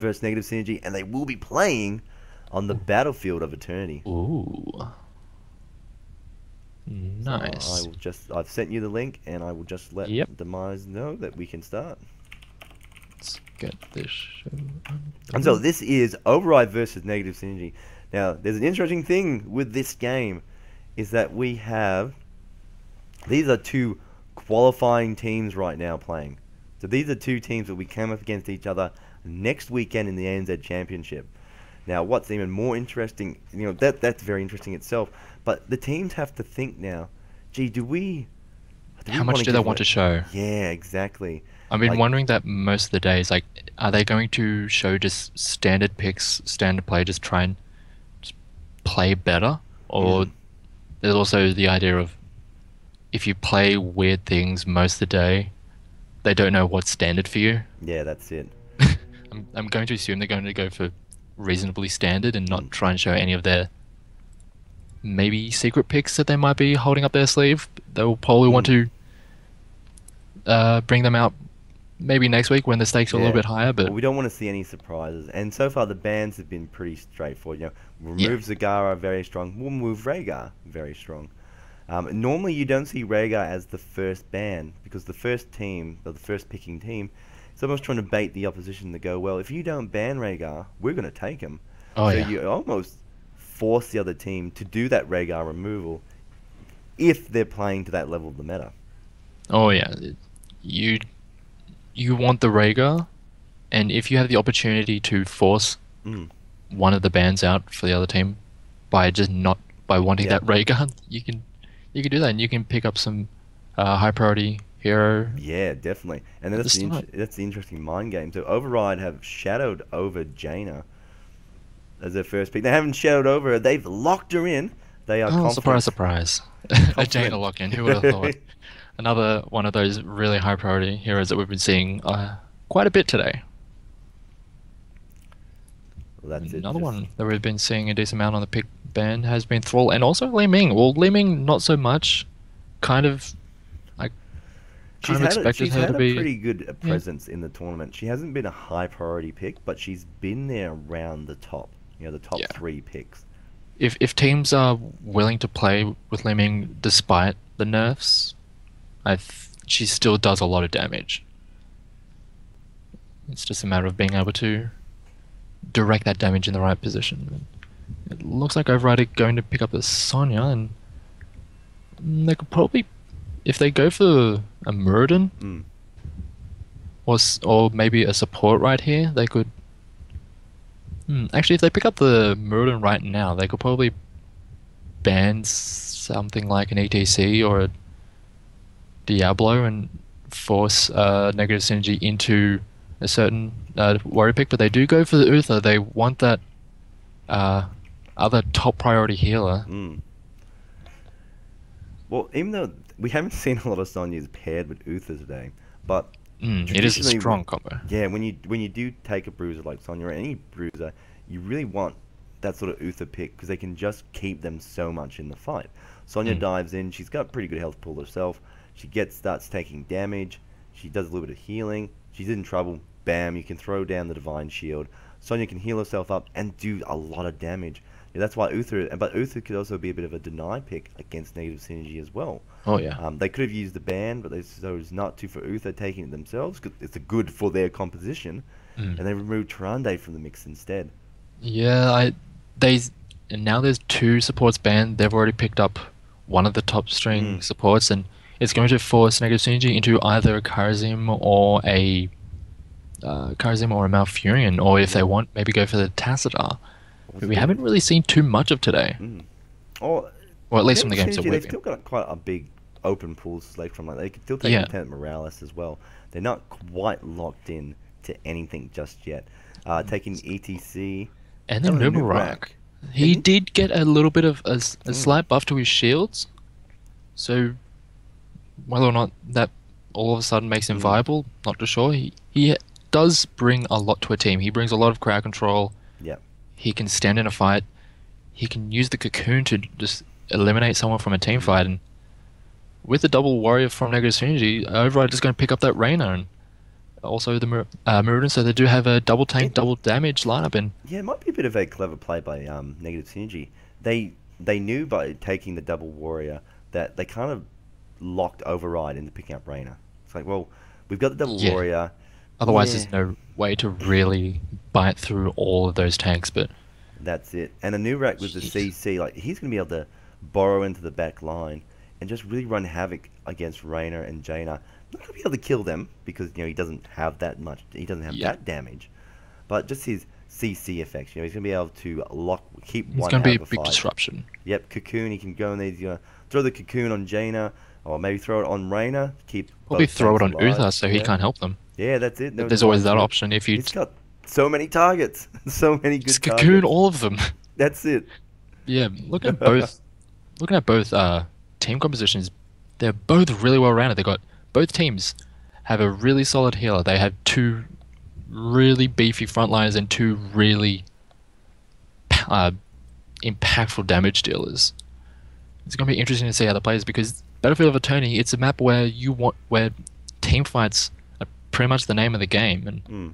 versus Negative Synergy, and they will be playing on the battlefield of Eternity. Ooh. So Nice. I've sent you the link, and I will just let Yep. Demise know that we can start. Let's get this show And so underway. this is Override versus Negative Synergy. Now, there's an interesting thing with this game, is that we have, these are two qualifying teams right now playing. So these are two teams that we come up against each other next weekend in the ANZ Championship. Now, what's even more interesting, that's very interesting itself, but the teams have to think now, gee, do we How want much to do they give want it? to show? Yeah, exactly. I've been Like, wondering that most of the days. Like, are they going to show just standard picks, standard play, just try and just play better? Or mm, there's also the idea of if you play weird things most of the day, they don't know what's standard for you. yeah, that's it. I'm going to assume they're going to go for reasonably standard and Mm, not try and show any of their maybe secret picks that they might be holding up their sleeve. They'll probably want mm, to bring them out maybe next week when the stakes are a little yeah. bit higher. But Well, we don't want to see any surprises. And so far, the bans have been pretty straightforward. yeah, Remove Zagara, very strong. We'll move Rhaegar, very strong. Normally, you don't see Rhaegar as the first ban because the first team, or the first picking team, is almost trying to bait the opposition to go, well, if you don't ban Rhaegar, we're going to take him. oh So yeah, you almost force the other team to do that Rhaegar removal if they're playing to that level of the meta. oh yeah. You you want the Rhaegar, and if you have the opportunity to force Mm, one of the bans out for the other team by just not by wanting yeah. that Rhaegar, you can do that, and you can pick up some high priority hero Yeah, definitely. And then at the start. that's the interesting mind game. So Override have shadowed over Jaina as their first pick. They haven't shadowed over her. They've locked her in. They are Oh, surprise, confident. surprise. A Jaina Confident. lock-in, who would have thought? Another one of those really high priority heroes that we've been seeing quite a bit today. Well, that's it. Another Just one that we've been seeing a decent amount on the pick ban has been Thrall and also Li Ming. Well, Li Ming not so much. Kind of, I kind of expected she's her to had a be. pretty good Yeah, presence in the tournament. She hasn't been a high priority pick, but she's been there around the top. The top yeah. three picks. If teams are willing to play with Li Ming despite the nerfs, she still does a lot of damage. It's just a matter of being able to direct that damage in the right position. It looks like Override are going to pick up the Sonya, and they could probably, if they go for a Muradin Mm. or maybe a support right here, they could. Actually, if they pick up the Muradin right now, they could probably ban something like an ETC or a Diablo and force negative synergy into a certain warrior pick. But they do go for the Uther. They want that uh, other top priority healer. Mm. Well, even though we haven't seen a lot of Sonyas paired with Uther today, but It is a traditionally, strong combo. yeah, when you do take a bruiser like Sonya or any bruiser, you really want that sort of Uther pick because they can just keep them so much in the fight. Sonya Mm. dives in, she's got pretty good health pool herself. She starts taking damage. She does a little bit of healing. She's in trouble. Bam! You can throw down the divine shield. Sonya can heal herself up and do a lot of damage. Yeah, that's why Uther, but Uther could also be a bit of a deny pick against negative synergy as well. Oh yeah. They could have used the ban, but they chose not to for Uther taking it themselves because it's a good for their composition, Mm. and they removed Tyrande from the mix instead. Yeah, they and now there's two supports banned. They've already picked up one of the top string Mm, supports, and it's going to force negative synergy into either a Karazim or a Malfurion, or if they yeah. want, maybe go for the Tassadar, Well, who we haven't really seen too much of today, Mm. Or or at least from the negative games that synergy, we've they've been. still got quite a big open pool to select from. Like they could still take Yeah, Lieutenant Morales as well. They're not quite locked in to anything just yet. Taking ETC. and Oh, then and Nubarak. Nubrak. He And did get a little bit of a mm, slight buff to his shields, so whether or not that all of a sudden makes him mm, viable, not too sure. He does bring a lot to a team. He brings a lot of crowd control. yeah. He can stand in a fight. He can use the cocoon to just eliminate someone from a team Mm, fight. And with the double warrior from Negative Synergy, Override is going to pick up that Reyna. And also the Marauders, so they do have a double tank, It double damage lineup, and Yeah, it might be a bit of a clever play by Negative Synergy. They knew by taking the double warrior that they kind of locked override into picking up Rainer. It's like, well, we've got the double yeah. warrior. Otherwise, Yeah, there's no way to really bite through all of those tanks. But that's it. And a new rack with the jeez, CC, like he's gonna be able to borrow into the back line and just really run havoc against Rainer and Jaina. Not gonna be able to kill them because he doesn't have that much. He doesn't have yeah, that damage, but just his CC effects. He's gonna be able to keep it's one going to out be of a a big fight. disruption. Yep, cocoon. He can go in there. He's gonna throw the cocoon on Jaina, or maybe throw it on Raina to keep Probably both throw tanks it on alive. Uther so he Yeah, can't help them. yeah, that's it. No There's always divine that smite. option if you He's got so many targets, so many just good cocoon targets. all of them. That's it. Yeah, looking at both team compositions, they're both really well rounded. They got both teams have a really solid healer. They have two really beefy frontliners and two really uh, impactful damage dealers. It's going to be interesting to see how that plays because Battlefield of Attorney, it's a map where team fights are pretty much the name of the game, and Mm.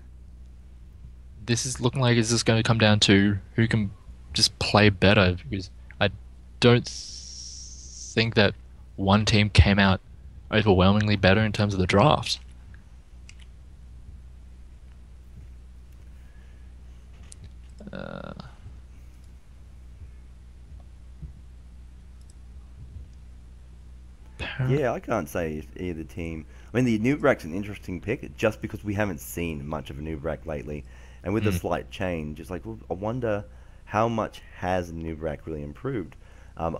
this is looking like it's just going to come down to who can just play better because I don't think that one team came out overwhelmingly better in terms of the draft. Uh, Yeah, I can't say if either team. I mean, the noob rack's an interesting pick just because we haven't seen much of a noob rack lately, and with the mm, slight change, it's like, well, I wonder how much has the noob rack really improved.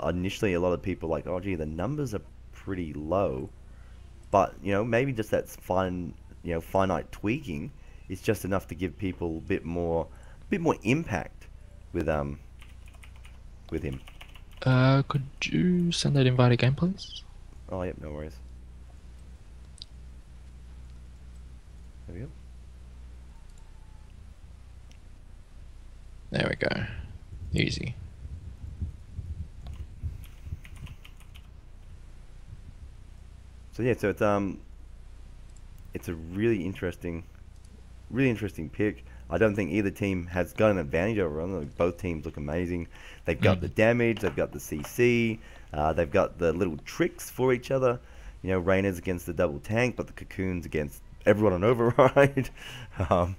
Initially, a lot of people were like, oh, gee, the numbers are pretty low, but maybe just that finite tweaking is just enough to give people a bit more impact with him. could you send that invite again, please? Oh, yep, no worries. There we go. There we go. Easy. So yeah, so it's a really interesting pick. I don't think either team has got an advantage over them. Like, both teams look amazing. They've got the Mm. damage, they've got the CC, they've got the little tricks for each other. Rainer's against the double tank, but the cocoon's against everyone on override. um,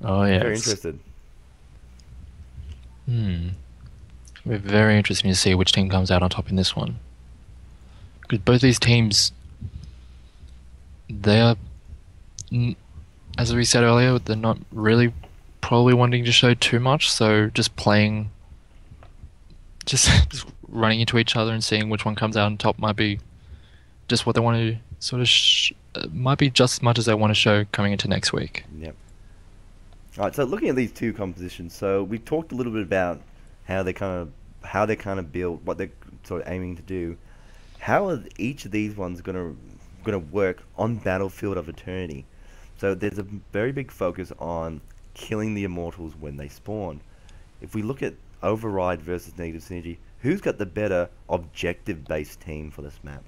Oh very yes. interested. Hmm. We're very interesting to see which team comes out on top in this one. Because both these teams, they are, as we said earlier, they're not really probably wanting to show too much. So just playing, just running into each other and seeing which one comes out on top might be just what they want to sort of might be just as much as they want to show coming into next week. Yep. All right. So looking at these two compositions, so we talked a little bit about how they kind of build, what they're sort of aiming to do. How are each of these ones gonna work on Battlefield of Eternity? So there's a very big focus on killing the immortals when they spawn. If we look at Override versus Negative Synergy, who's got the better objective-based team for this map?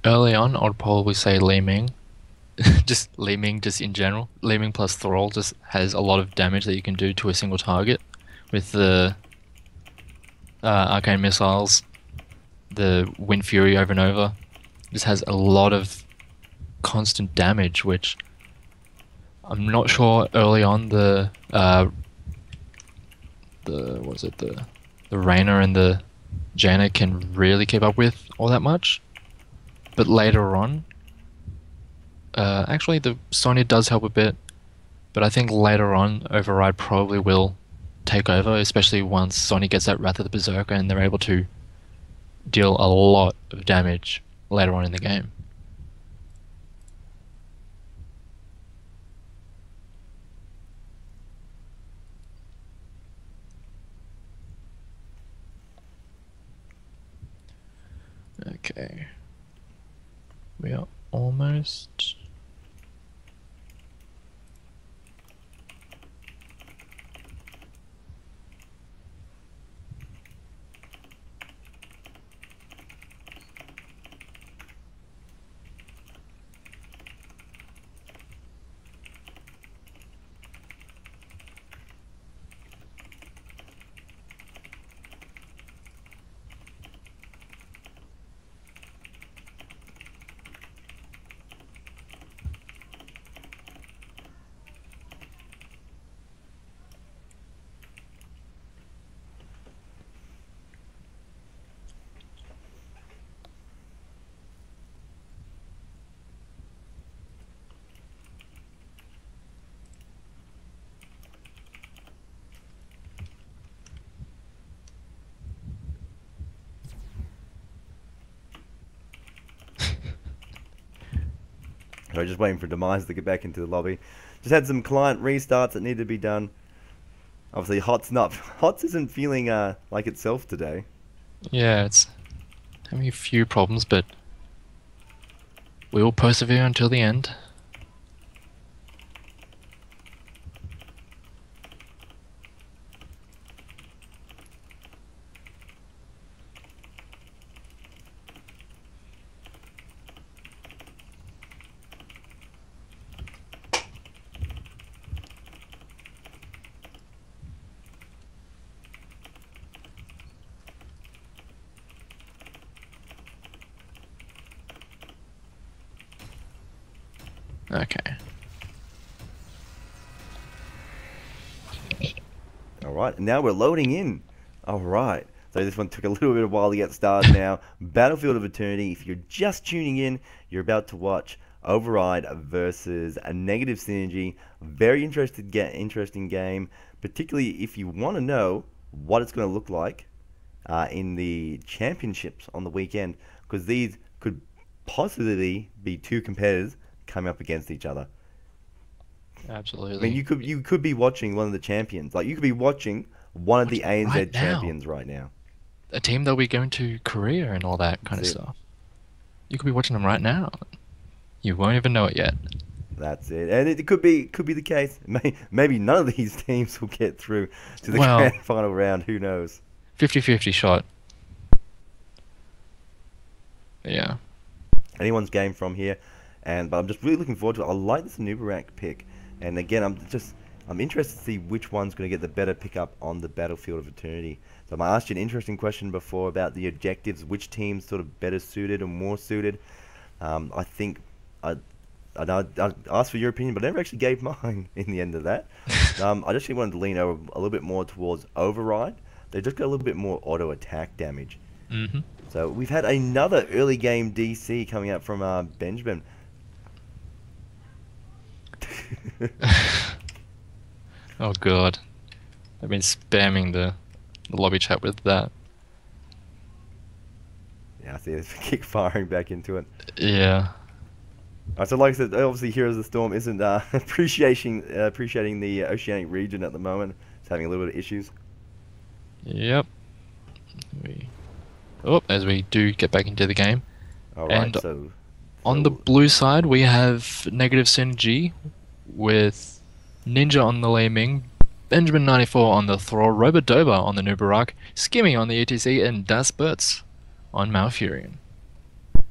Early on, I'd probably say Li Ming. Just Li Ming, just in general. Li Ming plus Thrall just has a lot of damage that you can do to a single target with the arcane missiles, the Wind Fury over and over. Just has a lot of constant damage, which I'm not sure early on the what is it the Rainer and the Jaina can really keep up with all that much. But later on, actually the Sonya does help a bit, but I think later on Override probably will take over, especially once Sonya gets that Wrath of the Berserker and they're able to deal a lot of damage later on in the game. Okay. We are almost. So just waiting for Demise to get back into the lobby. Just had some client restarts that needed to be done. Obviously, Hots isn't feeling like itself today. Yeah, it's having a few problems, but we will persevere until the end. Okay. Alright, and now we're loading in. Alright, so this one took a little bit of a while to get started now. Battlefield of Eternity, if you're just tuning in, you're about to watch Override versus a Negative Synergy. Very interesting game, particularly if you want to know what it's going to look like in the championships on the weekend, because these could possibly be two competitors coming up against each other. Absolutely. I mean, you could be watching one of the champions. Like, you could be watching one of the ANZ right now. champions right now. A team that will be going to Korea and all that kind of stuff. You could be watching them right now. You won't even know it yet. That's it. And it could be the case. Maybe none of these teams will get through to the grand final round. Who knows? 50-50 shot. Yeah. Anyone's game from here. But I'm just really looking forward to it. I like this Nubarak pick. And again, I'm interested to see which one's going to get the better pickup on the Battlefield of Eternity. So I asked you an interesting question before about the objectives, which team's sort of better suited or more suited. I think I asked for your opinion, but I never actually gave mine in the end of that. I just wanted to lean over a little bit more towards Override. They just got a little bit more auto attack damage. Mm-hmm. So we've had another early game DC coming out from Benjamin. Oh god, I've been spamming the lobby chat with that. Yeah, I see it's kick firing back into it. Yeah. So like I said, obviously Heroes of the Storm isn't appreciating the Oceanic region at the moment. It's having a little bit of issues. Yep. As we do get back into the game. Alright, so on the blue side, we have Negative Synergy with Ninja on the Laming, Benjamin94 on the Thrall, Robodoba on the Nubarak, Skimming on the ETC, and Das Burtz on Malfurion.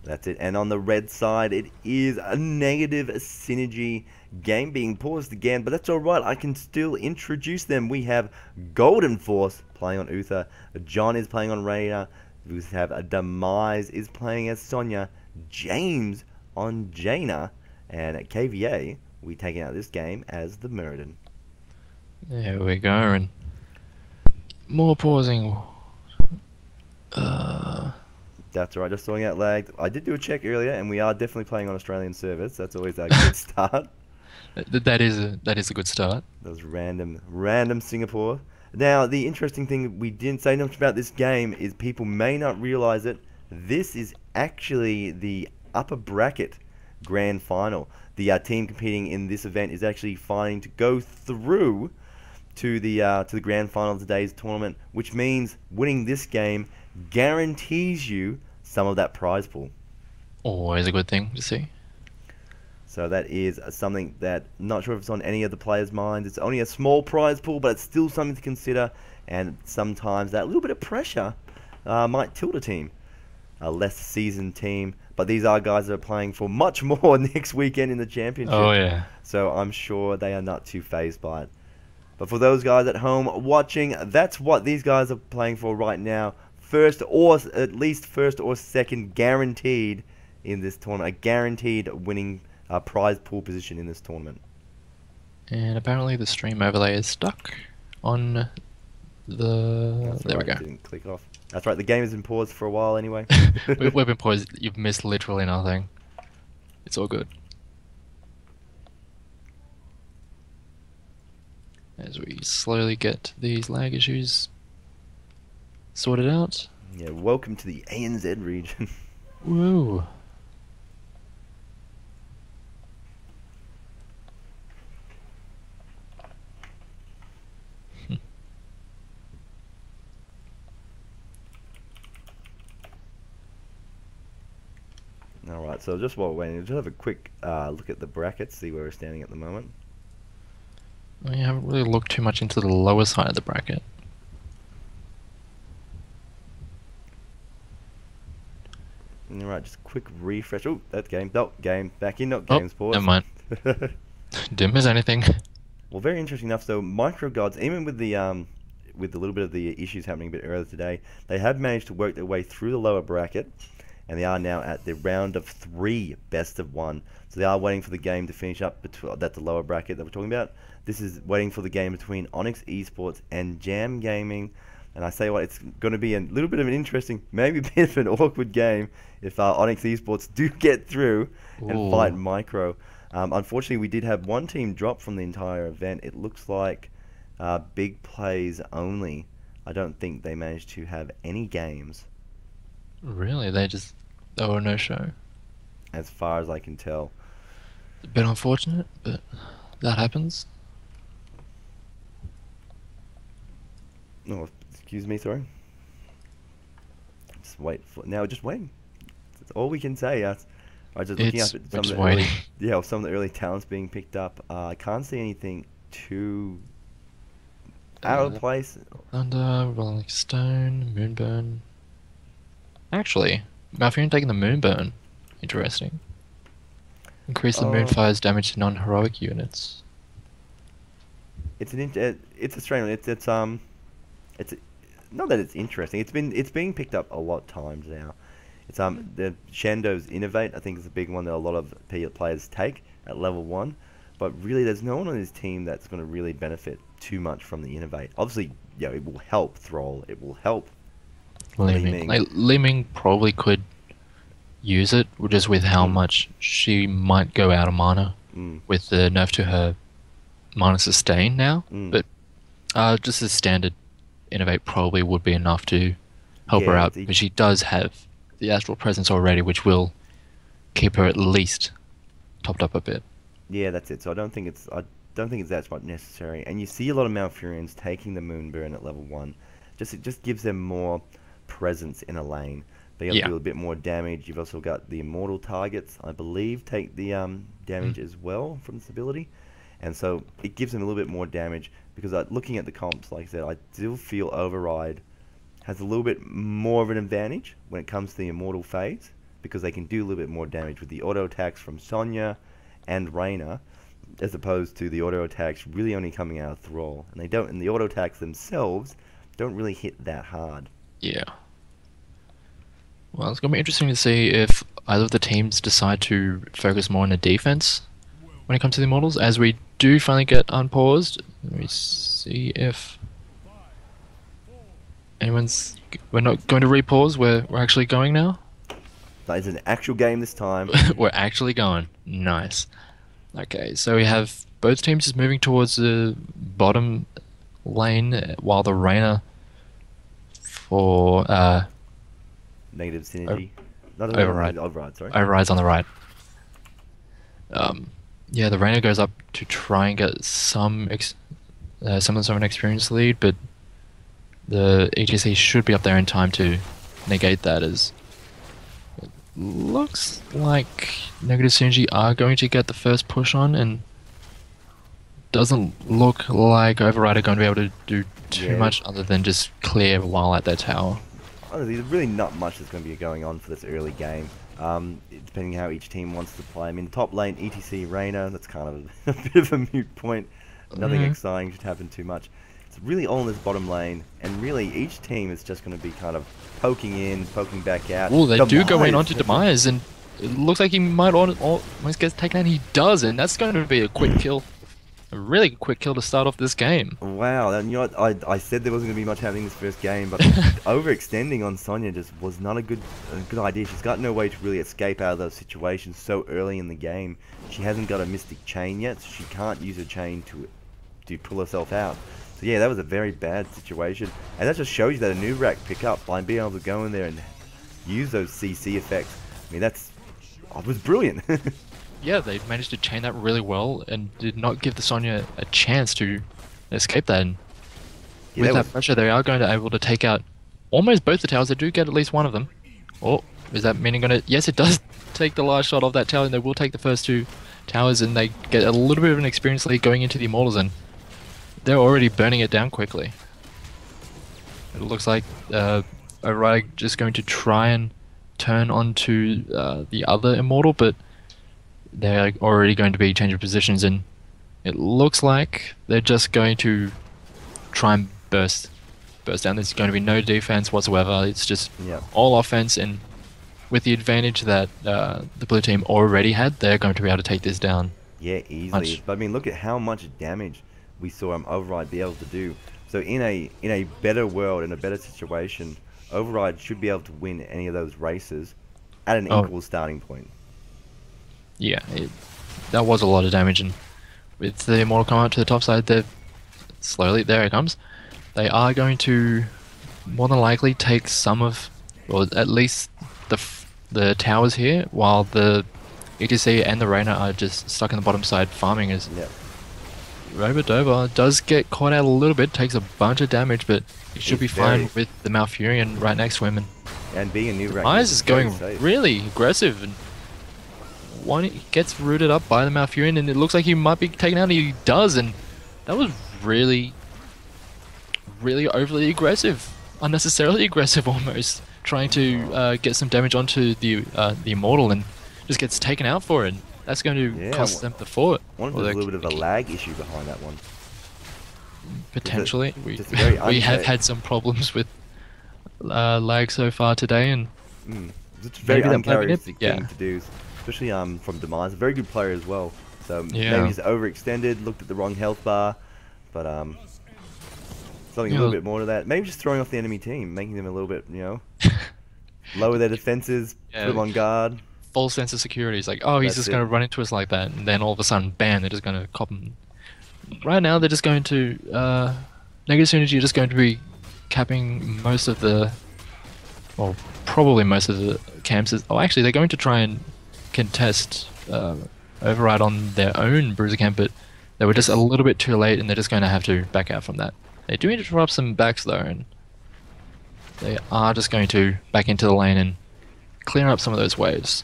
That's it. And on the red side, it is a Negative Synergy game being paused again, but that's alright. I can still introduce them. We have Golden Force playing on Uther, John is playing on Raider, we have a Demise is playing as Sonya, James on Jaina, and at KVA, we taking out this game as the Muradin. There we go, and more pausing. That's right, just sorting out lag. I did do a check earlier, and we are definitely playing on Australian servers. That's always a good start. That is a good start. Those random Singapore. Now, the interesting thing we didn't say much about this game is people may not realize it. This is actually the upper bracket grand final. The team competing in this event is actually fighting to go through to the grand final of today's tournament, which means winning this game guarantees you some of that prize pool. Always a good thing to see. So that is something that I'm not sure if it's on any of the players' minds. It's only a small prize pool, but it's still something to consider. And sometimes that little bit of pressure might tilt a team, a less seasoned team. But these are guys that are playing for much more next weekend in the championship. Oh yeah. So I'm sure they are not too fazed by it. But for those guys at home watching, that's what these guys are playing for right now. At least first or second guaranteed in this tournament. A guaranteed winning prize pool position in this tournament. And apparently the stream overlay is stuck on the... There we go. Didn't click off. That's right, the game has been paused for a while anyway. We've been paused. You've missed literally nothing. It's all good. As we slowly get these lag issues sorted out. Yeah, welcome to the ANZ region. Woo. Alright, so just while we're waiting, just have a quick look at the brackets, see where we're standing at the moment. We haven't really looked too much into the lower side of the bracket. Alright, just a quick refresh. Oh, that's game. Oh, game. Back in, not Oh, games, pause. never mind. Didn't miss anything. Well, very interesting enough. So, Micro Gods, even with the little bit of the issues happening a bit earlier today, they have managed to work their way through the lower bracket, and they are now at the round of 3, best of 1. So they are waiting for the game to finish up. That's the lower bracket that we're talking about. This is waiting for the game between Onyx Esports and Jam Gaming. And I say what, it's going to be a little bit of an interesting, maybe a bit of an awkward game if Onyx Esports do get through and fight Micro. Unfortunately, we did have one team drop from the entire event. It looks like big plays only. I don't think they managed to have any games. Really? They were no show. As far as I can tell. A bit unfortunate, but that happens. Oh, excuse me, sorry. Just wait for now. Just waiting. That's all we can say. I just looking up at some of the early talents being picked up. I can't see anything too out of place. Thunder, Rolling Stone, Moonburn. Actually, Malfurion taking the Moonburn. Interesting. Increase the Moonfire's damage to non-heroic units. It's a strange one. It's not that it's interesting. It's being picked up a lot of times now. It's the Shando's Innovate, I think, is a big one that a lot of players take at level 1. But really, there's no one on his team that's going to really benefit too much from the Innovate. Obviously, yeah, it will help Thrall. It will help Li Ming. Like, Li Ming probably could use it, just with how much she might go out of mana with the nerf to her mana sustain now. But just as standard Innovate probably would be enough to help her out, because she does have the astral presence already, which will keep her at least topped up a bit. Yeah, that's it. So I don't think it's that much necessary. And you see a lot of Malfurions taking the Moonburn at level 1. It just gives them more presence in a lane. They got to do a bit more damage. You've also got the immortal targets, I believe, take the damage as well from this ability. And so it gives them a little bit more damage, because looking at the comps, like I said, I still feel Override has a little bit more of an advantage when it comes to the immortal phase, because they can do a little bit more damage with the auto attacks from Sonya and Reyna, as opposed to the auto attacks really only coming out of Thrall. And the auto attacks themselves don't really hit that hard. Yeah. Well, it's going to be interesting to see if either of the teams decide to focus more on the defense when it comes to the Immortals, as we do finally get unpaused. Let me see if we're not going to repause, we're actually going now. That is an actual game this time. We're actually going. Nice. Okay, so we have both teams just moving towards the bottom lane, while the Reyna for negative synergy. Override. Sorry. Override's on the right. Yeah, the Reyna goes up to try and get some semblance of an experience lead, but the ETC should be up there in time to negate that, as it looks like negative synergy are going to get the first push on, and doesn't look like Override are going to be able to do too much other than just clear while at their tower. Honestly, there's really not much that's going to be going on for this early game. Depending how each team wants to play. I mean, top lane, ETC, Reyna, that's kind of a bit of a moot point. Nothing exciting should happen too much. It's really all in this bottom lane, and really each team is just going to be kind of poking in, poking back out. Oh, they do go in onto Demise, and it looks like he might almost get taken out. He does, and that's going to be a quick kill. A really quick kill to start off this game. Wow, and you know what? I said there wasn't going to be much happening this first game, but overextending on Sonya just was not a good idea. She's got no way to really escape out of those situations so early in the game. She hasn't got a Mystic Chain yet, so she can't use her chain to pull herself out. So yeah, that was a very bad situation, and that just shows you that a new rack pick up by being able to go in there and use those CC effects. I mean, it was brilliant. Yeah, they managed to chain that really well and did not give the Sonya a chance to escape that. And with that pressure, they are going to be able to take out almost both the towers. They do get at least one of them. Oh, Is that meaning gonna... Yes, it does take the last shot of that tower, and they will take the first 2 towers, and they get a little bit of an experience lead going into the Immortals, and they're already burning it down quickly. It looks like Override just going to try and turn onto the other Immortal, but they're already going to be changing positions, and it looks like they're just going to try and burst down. There's going to be no defense whatsoever. It's just all offense, and with the advantage that the blue team already had, they're going to be able to take this down. Yeah, easily. But I mean, look at how much damage we saw Override be able to do. So in a better world, in a better situation, Override should be able to win any of those races at an equal starting point. Yeah, that was a lot of damage, and with the Immortal coming up to the top side, they're slowly, there it comes. They are going to more than likely take some of, or at least the towers here, while the ETC and the Reyna are just stuck in the bottom side farming. As Robodova does get caught out a little bit, takes a bunch of damage, but he should be fine with the Malfurion right next to him. And being a new rank, Myers is going really aggressive, and one gets rooted up by the Malfurion, and it looks like he might be taken out, and he does, and that was really overly aggressive, unnecessarily aggressive almost, trying to get some damage onto the Immortal, and just gets taken out for it. That's going to cost them the fort. There's a little bit of a lag issue behind that one. Potentially. We have had some problems with lag so far today, and it's a very uncharacteristic thing to do, especially from Demise. A very good player as well. So maybe he's overextended, looked at the wrong health bar, but something a little bit more to that. Maybe just throwing off the enemy team, making them a little bit, lower their defenses, put them on guard. False sense of security. It's like, oh, he's just going to run into us like that, and then all of a sudden, bam, they're just going to cop him. Right now, they're just going to negative synergy are just going to be capping most of the, well, probably most of the camps. Oh, actually, they're going to try and contest Override on their own Bruiser camp, but they were just a little bit too late, and they're just going to have to back out from that. They do interrupt some backs though, and they are just going to back into the lane and clear up some of those waves.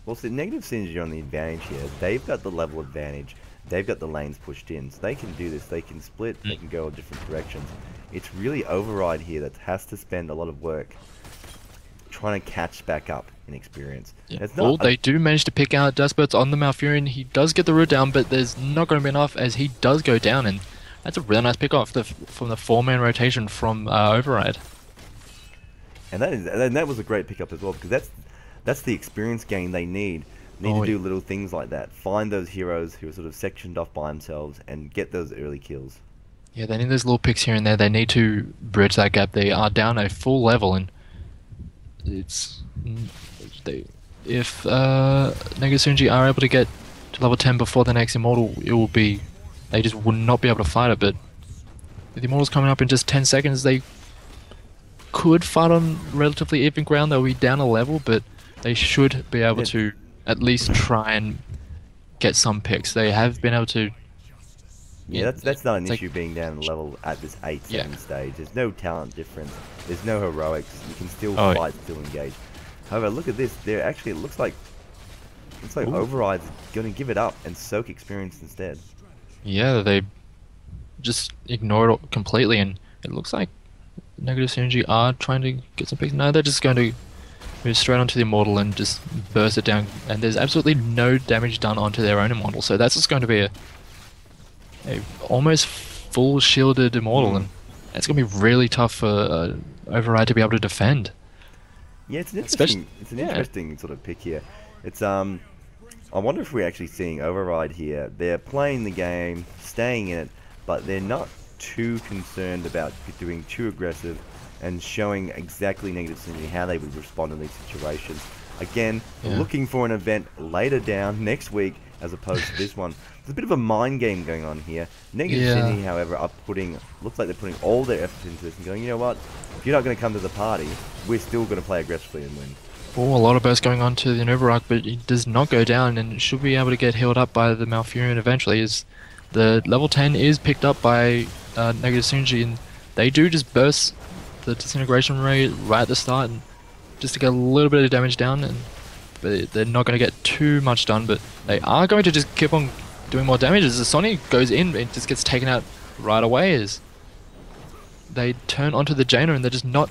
Well, so negative synergy on the advantage here. They've got the level advantage. They've got the lanes pushed in, so they can do this. They can split. They can go in different directions. It's really Override here that has to spend a lot of work trying to catch back up in experience. Yeah. Well, they do manage to pick out Despots on the Malfurion. He does get the root down, but there's not going to be enough as he does go down, and that's a really nice pick off from the 4-man rotation from Override. And that was a great pickup as well, because that's the experience gain they need. To do little things like that. Find those heroes who are sort of sectioned off by themselves and get those early kills. Yeah, they need those little picks here and there. They need to bridge that gap. They are down a full level, and if Negative Synergy are able to get to level 10 before the next Immortal, it will be, they just would not be able to fight it. But with the Immortals coming up in just 10 seconds, they could fight on relatively even ground. They'll be down a level, but they should be able to at least try and get some picks. They have been able to. Yeah, that's not an issue being down a level at this 8-7 stage. There's no talent difference. There's no heroics. You can still fight, still engage. However, look at this. There actually, it looks like Override's going to give it up and soak experience instead. Yeah, they just ignore it completely, and it looks like Negative Synergy are trying to get some picks. No, they're just going to move straight onto the Immortal and just burst it down, and there's absolutely no damage done onto their own Immortal, so that's just going to be a almost full shielded Immortal, and it's going to be really tough for Override to be able to defend. Yeah, it's an interesting sort of pick here. It's I wonder if we're actually seeing Override here. They're playing the game, staying in it, but they're not too concerned about doing too aggressive and showing exactly Negative Synergy how they would respond in these situations. Again, looking for an event later down next week as opposed to this one. There's a bit of a mind game going on here. Negative Synergy, however, are looks like they're putting all their efforts into this and going, you know what, if you're not going to come to the party, we're still going to play aggressively and win. Oh, a lot of burst going on to the Novarok, but it does not go down and should be able to get healed up by the Malfurion eventually, as the level 10 is picked up by Negative Synergy, and they do just burst the disintegration rate right at the start, and just to get a little bit of damage down, and but they're not going to get too much done. But they are going to just keep on doing more damage as the Sonic goes in and just gets taken out right away as they turn onto the Jaina, and they're just not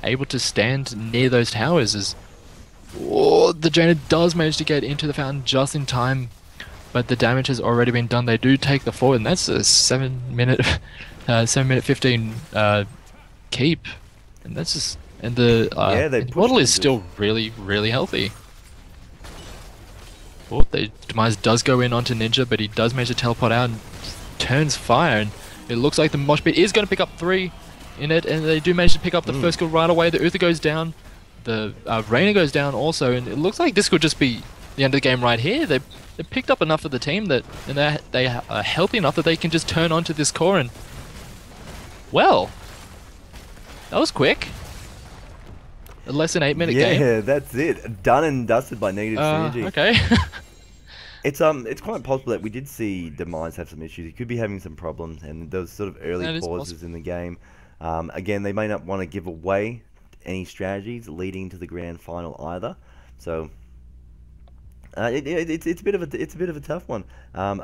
able to stand near those towers. As the Jaina does manage to get into the fountain just in time, but the damage has already been done. They do take the forward, and that's a 7-minute, 7-minute 15 keep, and that's just and the model is still really healthy. Oh, Demise does go in onto Ninja, but he does manage to teleport out and turns fire, and it looks like the Mosh Pit is going to pick up 3 in it, and they do manage to pick up the first kill right away. The Uther goes down, the Reyna goes down also, and it looks like this could just be the end of the game right here. They picked up enough of the team that, and they are healthy enough that they can just turn onto this core, and well, that was quick. A less than 8-minute game. Yeah, that's it. Done and dusted by Negative Synergy. Okay. It's quite possible that we did see Demise have some issues. He could be having some problems, and those sort of early pauses in the game. Again, they may not want to give away any strategies leading to the grand final either. So it's a bit of a tough one.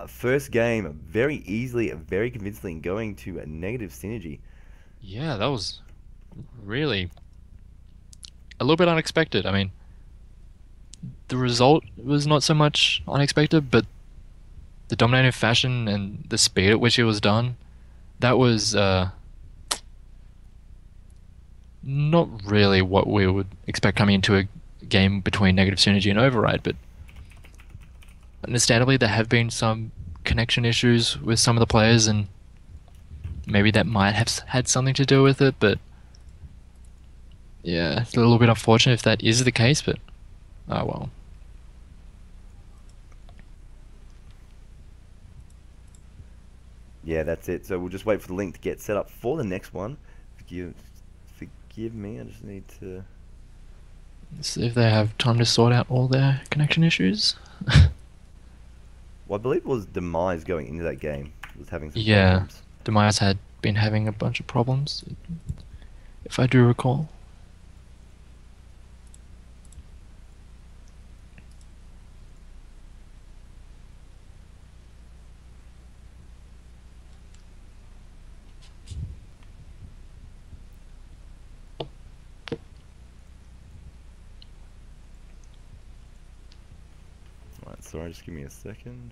First game, very easily, very convincingly going to a Negative Synergy. Yeah, that was really a little bit unexpected. I mean, the result was not so much unexpected, but the dominating fashion and the speed at which it was done, that was not really what we would expect coming into a game between Negative Synergy and Override, but understandably there have been some connection issues with some of the players, and maybe that might have had something to do with it, but yeah, it's a little bit unfortunate if that is the case, but oh well. Yeah, that's it. So we'll just wait for the link to get set up for the next one. Forgive me, I just need to see if they have time to sort out all their connection issues. Well, I believe it was Demise going into that game. Was having some problems. Demise had been having a bunch of problems, if I do recall. Right, sorry, just give me a second.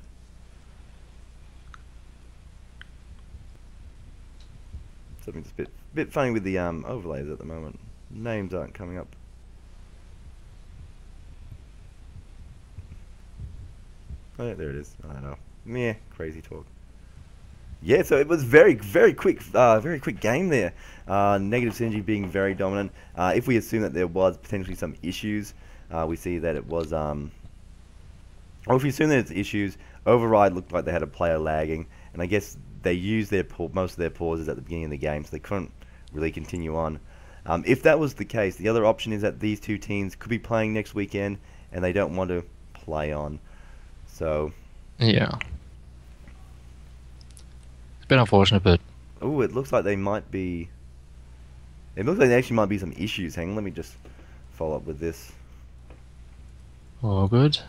Something's a bit funny with the overlays at the moment. Names aren't coming up. Oh, yeah, there it is. I don't know. Meh, crazy talk. Yeah, so it was very quick game there. Negative Synergy being very dominant. If we assume that there was potentially some issues, we see that it was or if we assume that it's issues, Override looked like they had a player lagging, and I guess they used most of their pauses at the beginning of the game, so they couldn't really continue on. If that was the case, the other option is that these two teams could be playing next weekend, and they don't want to play on. So yeah, it's been unfortunate, but oh, it looks like they might be. It looks like there actually might be some issues. Hang on, let me just follow up with this. All good.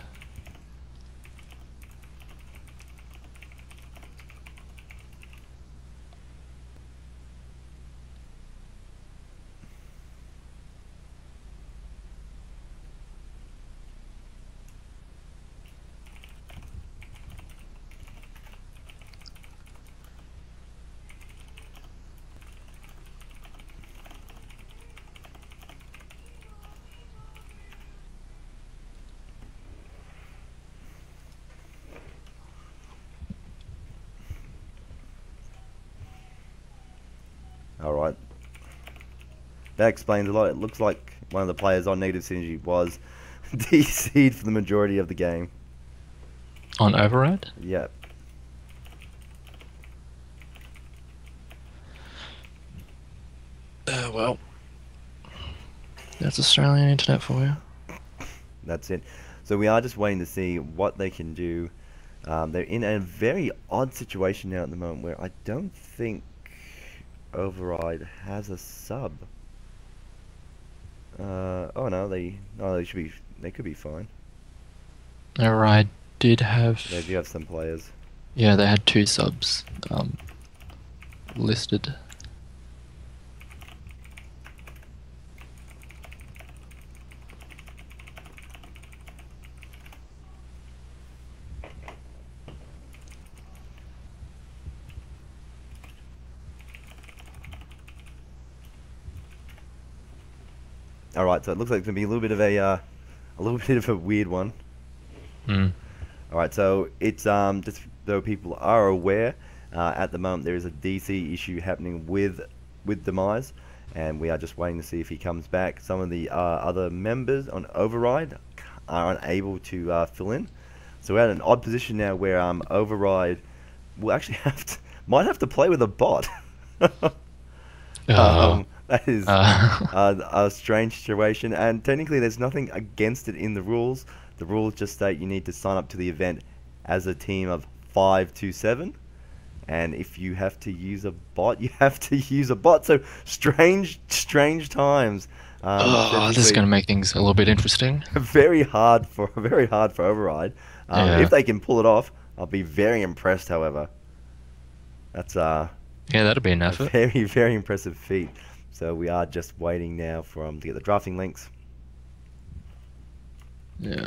Alright. That explains a lot. It looks like one of the players on Negative Synergy was DC'd for the majority of the game. On Override? Yep. Well, that's Australian internet for you. That's it. So we are just waiting to see what they can do. They're in a very odd situation now at the moment where I don't think Override has a sub. Oh no, they should be, they could be fine. Alright, did They have. do have some players. Yeah, they had 2 subs listed. All right, so it looks like it's gonna be a little bit of a little bit of a weird one. Hmm. All right, so it's just though people are aware, at the moment there is a DC issue happening with Demise, and we are just waiting to see if he comes back. Some of the other members on Override are unable to fill in, so we're at an odd position now where Override will actually might have to play with a bot. Uh, That is uh, a strange situation, and technically there's nothing against it in the rules. The rules just state you need to sign up to the event as a team of 5 to 7, and if you have to use a bot, you have to use a bot. So strange times. this is Technically, gonna make things a little bit interesting. very hard for Override. If Yeah. they can pull it off, I'll be very impressed. However, that's Yeah, that'd be an a effort. very impressive feat. So we are just waiting now for to get the drafting links. Yeah.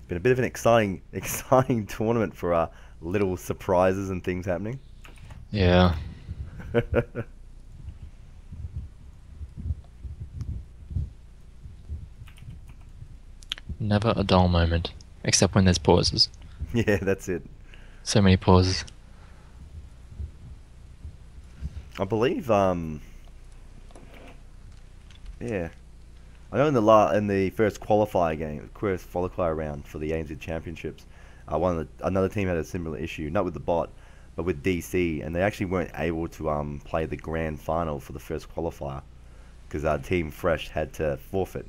Been a bit of an exciting tournament for little surprises and things happening. Yeah. Never a dull moment. Except when there's pauses. Yeah, that's it. So many pauses. I believe yeah. I know in the first qualifier game, first qualifier round for the ANZ Championships, another team had a similar issue, not with the bot, but with DC, and they actually weren't able to play the grand final for the first qualifier because our team Fresh had to forfeit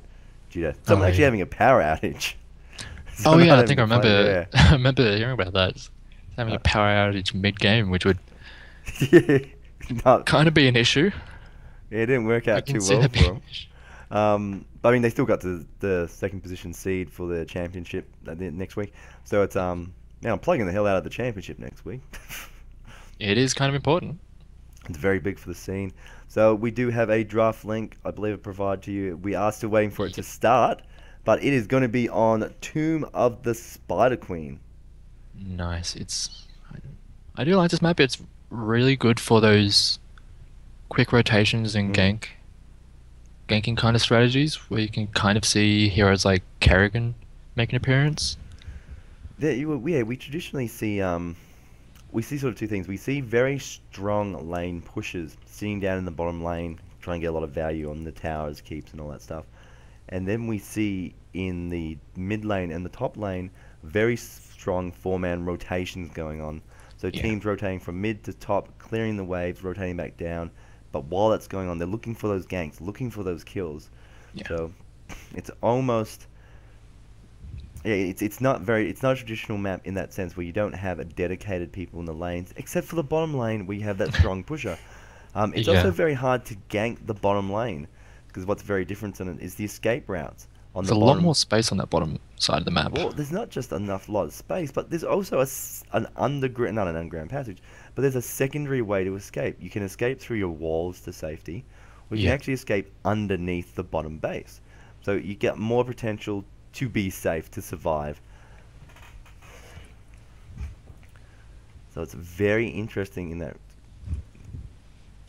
due to someone Oh actually yeah. having a power outage. Oh Someone yeah, not I able think I to play, remember. I remember hearing about that. Having yeah. a power outage mid-game, which would Yeah, no, kind of be an issue. yeah, it didn't work I out can too see well that for being them. an issue. But I mean, they still got the second position seed for the championship next week. So it's now I'm plugging the hell out of the championship next week. It is kind of important. It's very big for the scene. So we do have a draft link, I believe, I provide to you. We are still waiting for it to Yep. start, but it is going to be on Tomb of the Spider Queen. Nice. I do like this map. It's really good for those quick rotations and Mm. ganking kind of strategies where you can kind of see heroes like Kerrigan make an appearance. Yeah, we traditionally see we see sort of two things. We see very strong lane pushers sitting down in the bottom lane, trying to get a lot of value on the towers, keeps, and all that stuff. And then we see in the mid lane and the top lane very strong four-man rotations going on. So Yeah. teams rotating from mid to top, clearing the waves, rotating back down. But while that's going on, they're looking for those ganks, looking for those kills. Yeah. So it's almost yeah, it's not a traditional map in that sense where you don't have a dedicated people in the lanes, except for the bottom lane where you have that strong pusher. It's also Yeah. very hard to gank the bottom lane because what's very different in it is the escape routes on There's the a lot bottom. more space on that bottom side of the map. Well, there's not just enough lot of space, but there's also an underground, not an underground passage, but there's a secondary way to escape. You can escape through your walls to safety, or you can Yeah. actually escape underneath the bottom base. So you get more potential to be safe, to survive. So it's very interesting in that.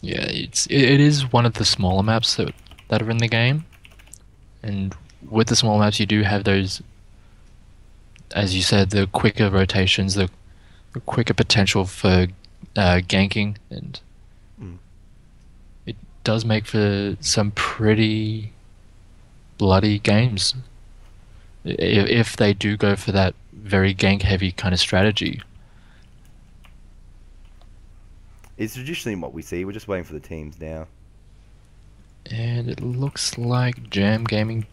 Yeah, it is one of the smaller maps that are in the game, and with the small maps you do have those, as you said, the quicker rotations, the quicker potential for ganking, and Mm. it does make for some pretty bloody games if they do go for that very gank heavy kind of strategy. It's traditionally what we see. We're just waiting for the teams now. And it looks like Jam Gaming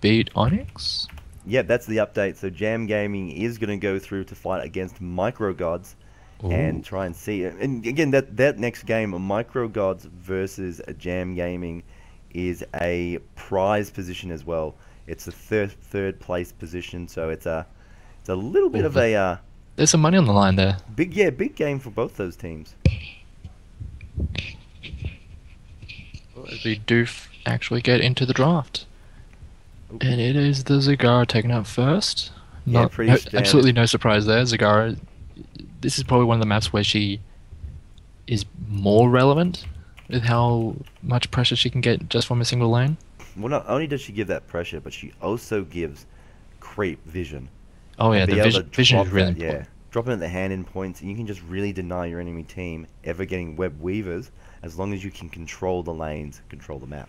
beat Onyx. Yep, that's the update. So Jam Gaming is going to go through to fight against Micro Gods, Ooh. and try and see. And again, that next game, Micro Gods versus Jam Gaming, is a prize position as well. It's a third place position, so it's a little bit Ooh, of a there's some money on the line there. big game for both those teams. As we do actually get into the draft. Ooh. And it is the Zagara taken out first. Yeah, Not pretty standard. absolutely no surprise there. Zagara, this is probably one of the maps where she is more relevant with how much pressure she can get just from a single lane. Well, not only does she give that pressure, but she also gives creep vision. Oh yeah, And the be able to vision is drop really that, important. drop it at the hand-in points, and you can just really deny your enemy team ever getting web weavers as long as you can control the lanes, control the map.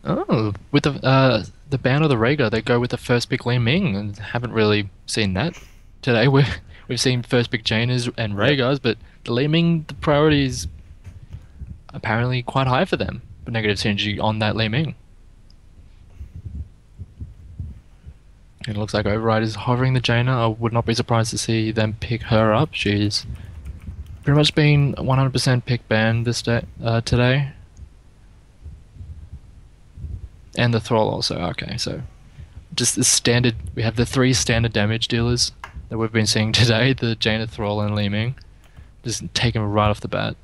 Oh, with the ban of the Rhaegar, they go with the first pick Li Ming, and haven't really seen that today. We've seen first pick Jaina's and Yep. Rhaegar's, but the Li Ming, the priority is apparently quite high for them. For negative synergy on that Li Ming. It looks like Override is hovering the Jaina. I would not be surprised to see them pick her up. She's pretty much been 100% pick ban this day, today. And the Thrall also. Okay, so just the standard. We have the three standard damage dealers that we've been seeing today: the Jaina, Thrall, and Li Ming. Just take them right off the bat.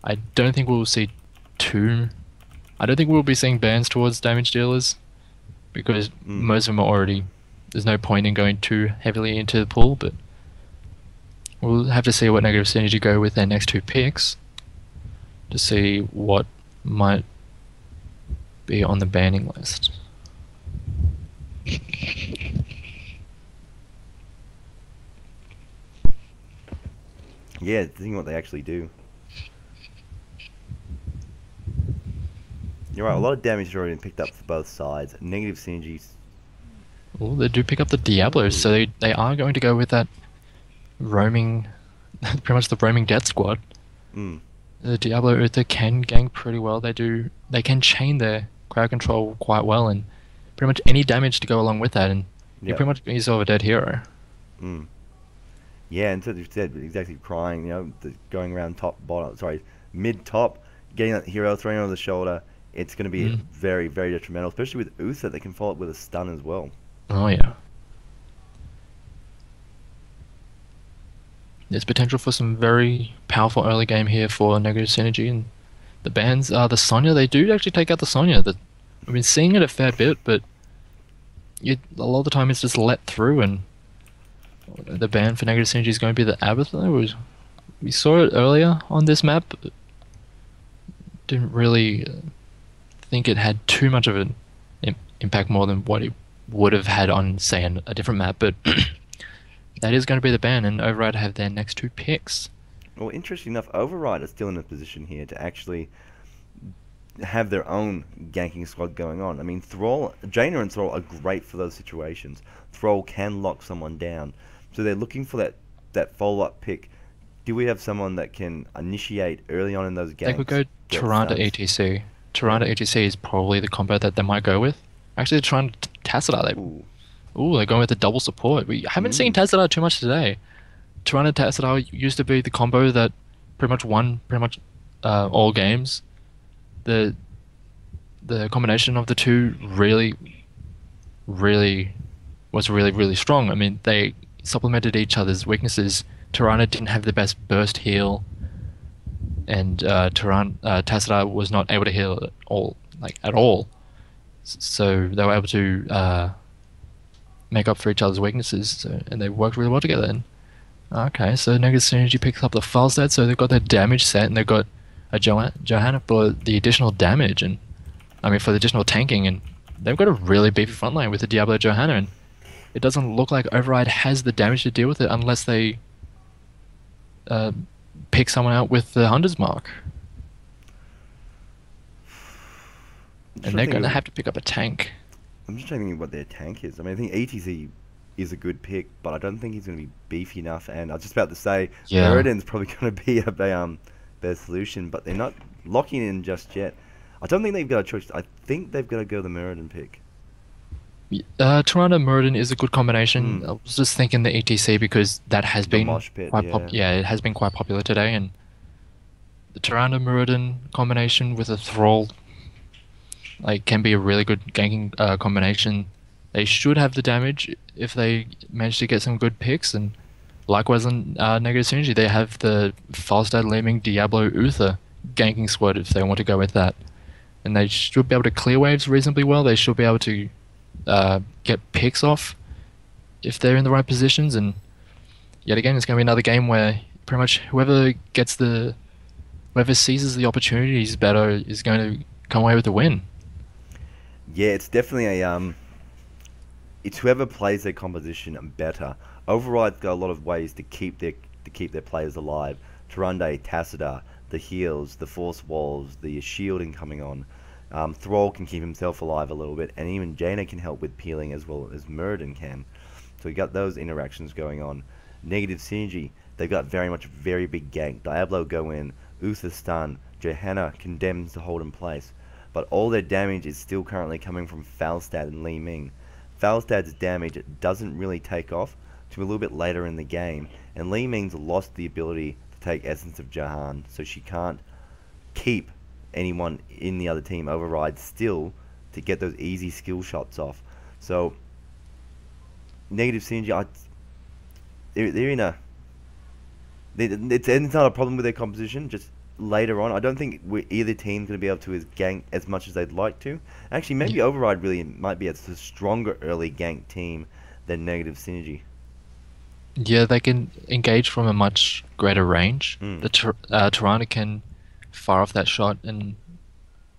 I don't think we'll see two. I don't think we'll be seeing bans towards damage dealers because most of them are already. There's no point in going too heavily into the pool, but we'll have to see what negative synergy go with their next two picks to see what might be on the banning list. Yeah, seeing what they actually do. You're right, a lot of damage has already been picked up for both sides. Negative synergies. Oh, they do pick up the Diablos, so they are going to go with that roaming, pretty much the roaming death squad. Mm. The Diablo Uther can gank pretty well. They can chain their crowd control quite well, and pretty much any damage to go along with that, and you Yep. pretty much get yourself a dead hero. Mm. Yeah, and so you said exactly crying, going around mid top, getting that hero, throwing it over the shoulder. It's going to be very, very detrimental, especially with Uther. They can follow up with a stun as well. Oh yeah. There's potential for some very powerful early game here for negative synergy, and the bans are the Sonya. They do actually take out the Sonya. I've been seeing it a fair bit, but a lot of the time it's just let through, and the ban for negative synergy is going to be the Abathur. We saw it earlier on this map. But didn't really think it had too much of an impact more than what it would have had on, say, a different map, but that is going to be the ban, and Override have their next two picks. Well, interesting enough, Override is still in a position here to actually have their own ganking squad going on. I mean, Jaina and Thrall are great for those situations. Thrall can lock someone down, so they're looking for that follow-up pick. Do we have someone that can initiate early on in those ganks? They could go Tyrande ETC. Tyrande ETC is probably the combo that they might go with. Actually, they're trying Tassadar. They're going with the double support. We haven't seen Tassadar too much today. Tyrande Tassadar used to be the combo that pretty much won all games. The combination of the two really was really strong. I mean, they supplemented each other's weaknesses. Tyrande didn't have the best burst heal, and Tassadar was not able to heal at all. So they were able to make up for each other's weaknesses, and they worked really well together. And okay, so negative synergy picks up the file set, so they've got their damage set, and they've got a Johanna for the additional damage, and I mean for the additional tanking, and they've got a really beefy front line with the Diablo Johanna, and it doesn't look like Override has the damage to deal with it unless they pick someone out with the Hunter's Mark. And they're going to have to pick up a tank. I'm just trying to think what their tank is. I mean, I think ATZ is a good pick, but I don't think he's going to be beefy enough. And I was just about to say, Meridian's probably going to be a better solution, but they're not locking in just yet. I don't think they've got a choice. I think they've got to go the Meridian pick. Toronto Murden is a good combination. I Hmm. was just thinking the ETC because that has The been mosh pit, quite yeah. yeah, it has been quite popular today, and the Toronto Murden combination with a Thrall like can be a really good ganking combination. They should have the damage if they manage to get some good picks, and likewise on negative synergy, they have the Falstad, Lemming, Diablo, Uther ganking squad if they want to go with that, and they should be able to clear waves reasonably well. They should be able to get picks off if they're in the right positions, and yet again, it's going to be another game where pretty much whoever seizes the opportunities better is going to come away with the win. Yeah, it's definitely it's whoever plays their composition better. Override's got a lot of ways to keep their players alive. Tyrande, Tassadar, the heals, the force walls, the shielding coming on. Thrall can keep himself alive a little bit, and even Jaina can help with peeling as well as Muradin can. So you got those interactions going on. Negative synergy, they've got very big gank. Diablo go in, Uther stun, Johanna condemns to hold in place. But all their damage is still currently coming from Falstad and Li Ming. Falstad's damage doesn't really take off to a little bit later in the game, and Li Ming's lost the ability to take Essence of Jahan, so she can't keep anyone in the other team override still to get those easy skill shots off. So negative synergy, they're in a it's not a problem with their composition. Just later on, I don't think either team's going to be able to gank as much as they'd like to. Actually, maybe Override really might be a stronger early gank team than Negative Synergy. Yeah, they can engage from a much greater range. Hmm. Tirana can fire off that shot and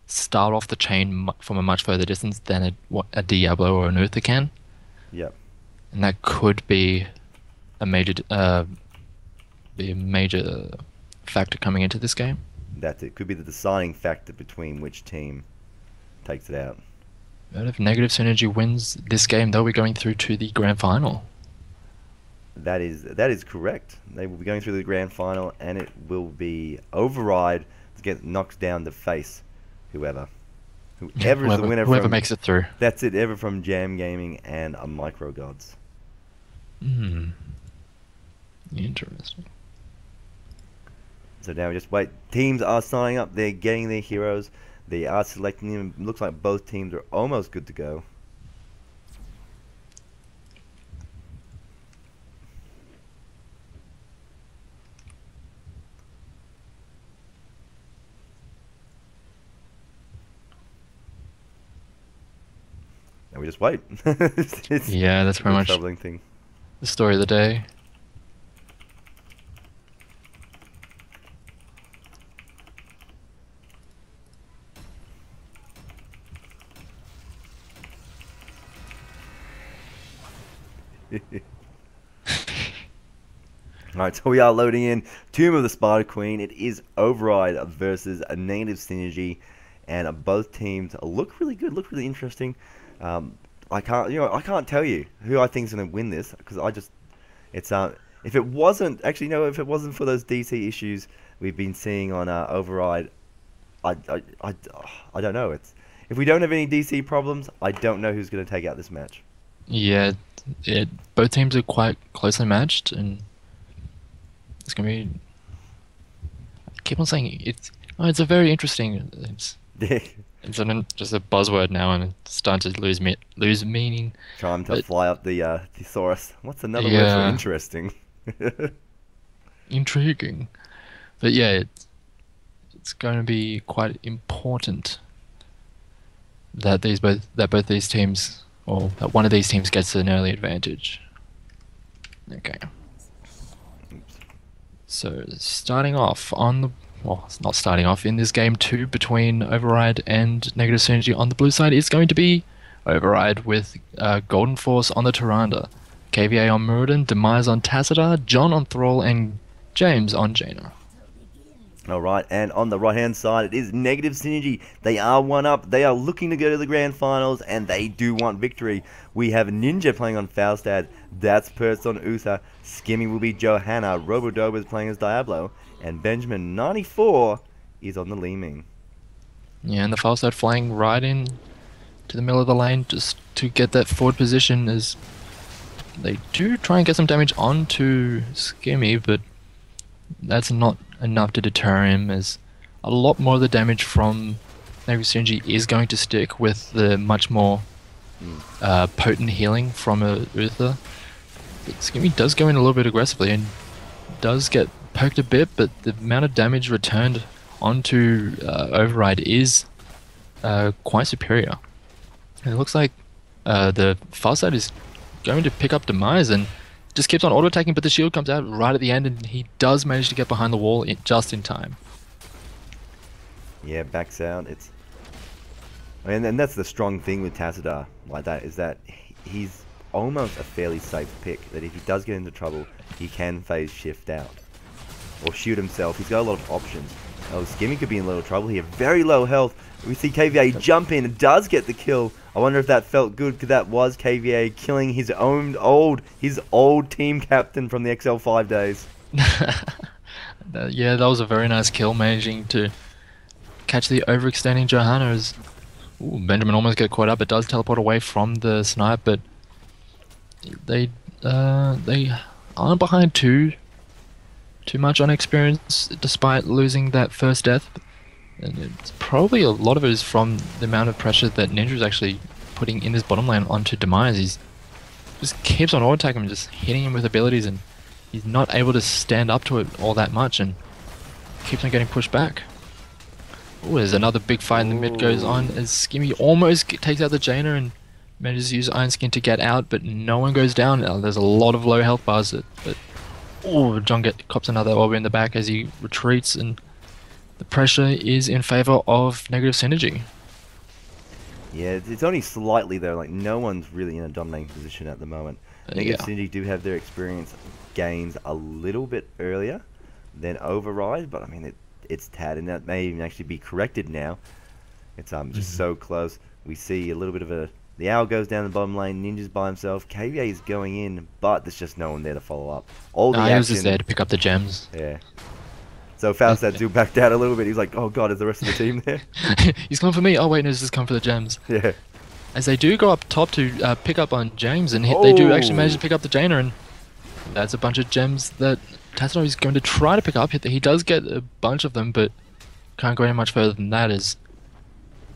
start off the chain from a much further distance than a Diablo or an Uther can, Yep. and that could be a major factor coming into this game. That's it. Could be the deciding factor between which team takes it out. But if Negative Synergy wins this game, they'll be going through to the grand final. That is correct. They will be going through the grand final, and it will be Override to get knocked down to face whoever. Whoever is the winner Whoever from makes it through. that's it, ever from Jam Gaming and a Micro Gods. Hmm. Interesting. So now we just wait. Teams are signing up. They're getting their heroes. They are selecting them. Looks like both teams are almost good to go. And we just wait. Yeah, that's pretty a much troubling thing. the story of the day. Alright, so we are loading in Tomb of the Spider Queen. It is Override versus a Native Synergy, and both teams look really good, look really interesting. I can't tell you who I think is going to win this because it's if it wasn't actually no, if it wasn't for those DC issues we've been seeing on Override, I, I, I, I don't know. It's if we don't have any DC problems, I don't know who's going to take out this match. Yeah, both teams are quite closely matched, and it's gonna be. I keep on saying it's a very interesting. It's just a buzzword now, and it's starting to lose meaning. Time to But fly up the thesaurus. What's another word for yeah, interesting? intriguing. But yeah, it's going to be quite important that both these teams, or that one of these teams gets an early advantage. Okay. Oops. So starting off on the well, it's not starting off in this game two between Override and Negative Synergy on the blue side is going to be Override with Golden Force on the Tyrande, KVA on Muradin, Demise on Tassadar, John on Thrall, and James on Jaina. Alright, and on the right hand side it is Negative Synergy. They are one up, they are looking to go to the grand finals, and they do want victory. We have Ninja playing on Falstad, that's Perth on Uther, Skimmy will be Johanna, Robodoba is playing as Diablo, and Benjamin 94 is on the Li Ming. Yeah, and the Falstad flying right in to the middle of the lane just to get that forward position as they do try and get some damage onto Skimmy, but that's not enough to deter him, as a lot more of the damage from Negative Synergy is going to stick with the much more potent healing from a Uther. But Skimmy does go in a little bit aggressively and does get poked a bit, but the amount of damage returned onto Override is quite superior. And it looks like the far side is going to pick up Demise and just keeps on auto-attacking, but the shield comes out right at the end and he does manage to get behind the wall just in time. Yeah, backs out. And that's the strong thing with Tassadar like that, is that he's almost a fairly safe pick, that if he does get into trouble, he can phase shift out. Or shoot himself. He's got a lot of options. Oh, Skimmy could be in a little trouble here. Very low health. We see KVA jump in and does get the kill. I wonder if that felt good, because that was KVA killing his old team captain from the XL5 days. Yeah, that was a very nice kill, managing to catch the overextending Johanna as Benjamin almost get caught up. It does teleport away from the snipe, but they aren't behind too much on experience despite losing that first death. And it's probably a lot of it is from the amount of pressure that Ninja's actually putting in his bottom lane onto Demise. He's just keeps on auto-attacking him, just hitting him with abilities, and he's not able to stand up to it all that much and keeps on getting pushed back. Oh, there's another big fight in the mid goes on as Skimmy almost takes out the Jaina and manages to use Iron Skin to get out, but no one goes down. There's a lot of low health bars, but John cops another orb in the back as he retreats, and the pressure is in favor of Negative Synergy. Yeah, it's only slightly though, like no one's really in a dominating position at the moment. Negative Synergy do have their experience gains a little bit earlier than Override, but I mean it's tad, and that may even actually be corrected now. It's just so close. We see a little bit of the owl goes down the bottom lane, Ninja's by himself, KVA is going in, but there's just no one there to follow up. All the action, he was just there to pick up the gems. Yeah. So Faust had to back down a little bit. He's like, oh god, is the rest of the team there? He's coming for me. Oh wait, no, he's just come for the gems. Yeah. As they do go up top to pick up on James, and they do actually manage to pick up the Jaina, and that's a bunch of gems that Tassadar is going to try to pick up. He does get a bunch of them, but can't go any much further than that.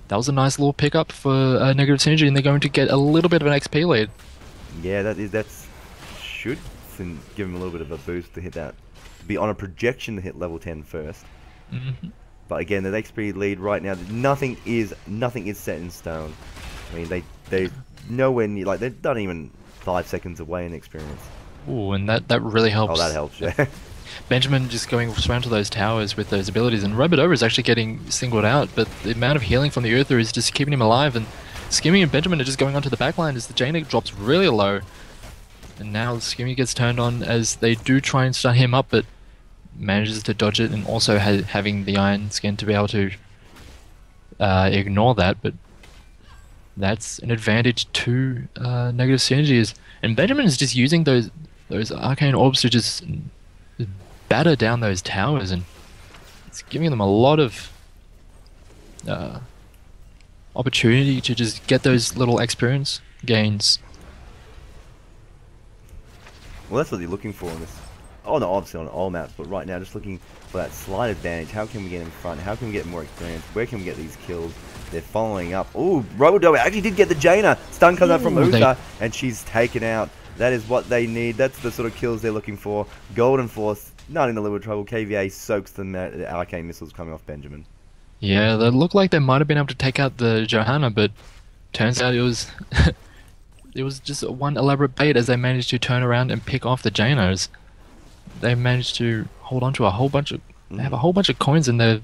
That was a nice little pickup for Negative Synergy, and they're going to get a little bit of an XP lead. Yeah, that should give him a little bit of a boost to hit that. To be on a projection to hit level 10 first. But again, the XP lead right now, nothing is set in stone. I mean, they nowhere near, like they're not even 5 seconds away in experience. Ooh, and that really helps. Oh, that helps, yeah. Benjamin just going around to those towers with those abilities, and Robert Over is actually getting singled out, but the amount of healing from the Uther is just keeping him alive, and Skimmy and Benjamin are just going onto the backline as the Jaina drops really low. And now Skimmy gets turned on as they do try and stun him up, but manages to dodge it, and also having the Iron Skin to be able to ignore that, but that's an advantage to Negative Synergy. And Benjamin is just using those arcane orbs to just batter down those towers, and it's giving them a lot of opportunity to just get those little experience gains. Well, that's what you're looking for in this. Oh no, obviously on all maps, but right now just looking for that slight advantage. How can we get in front? How can we get more experience? Where can we get these kills? They're following up. Ooh, Robodo actually did get the Jaina. Stun comes out from Uther, and she's taken out. That is what they need. That's the sort of kills they're looking for. Golden Force, not in a little trouble. KVA soaks them out. The arcane missiles coming off Benjamin. Yeah, they looked like they might have been able to take out the Johanna, but turns out it was it was just one elaborate bait as they managed to turn around and pick off the Jainas. They managed to hold on to a whole bunch of they have a whole bunch of coins, and they're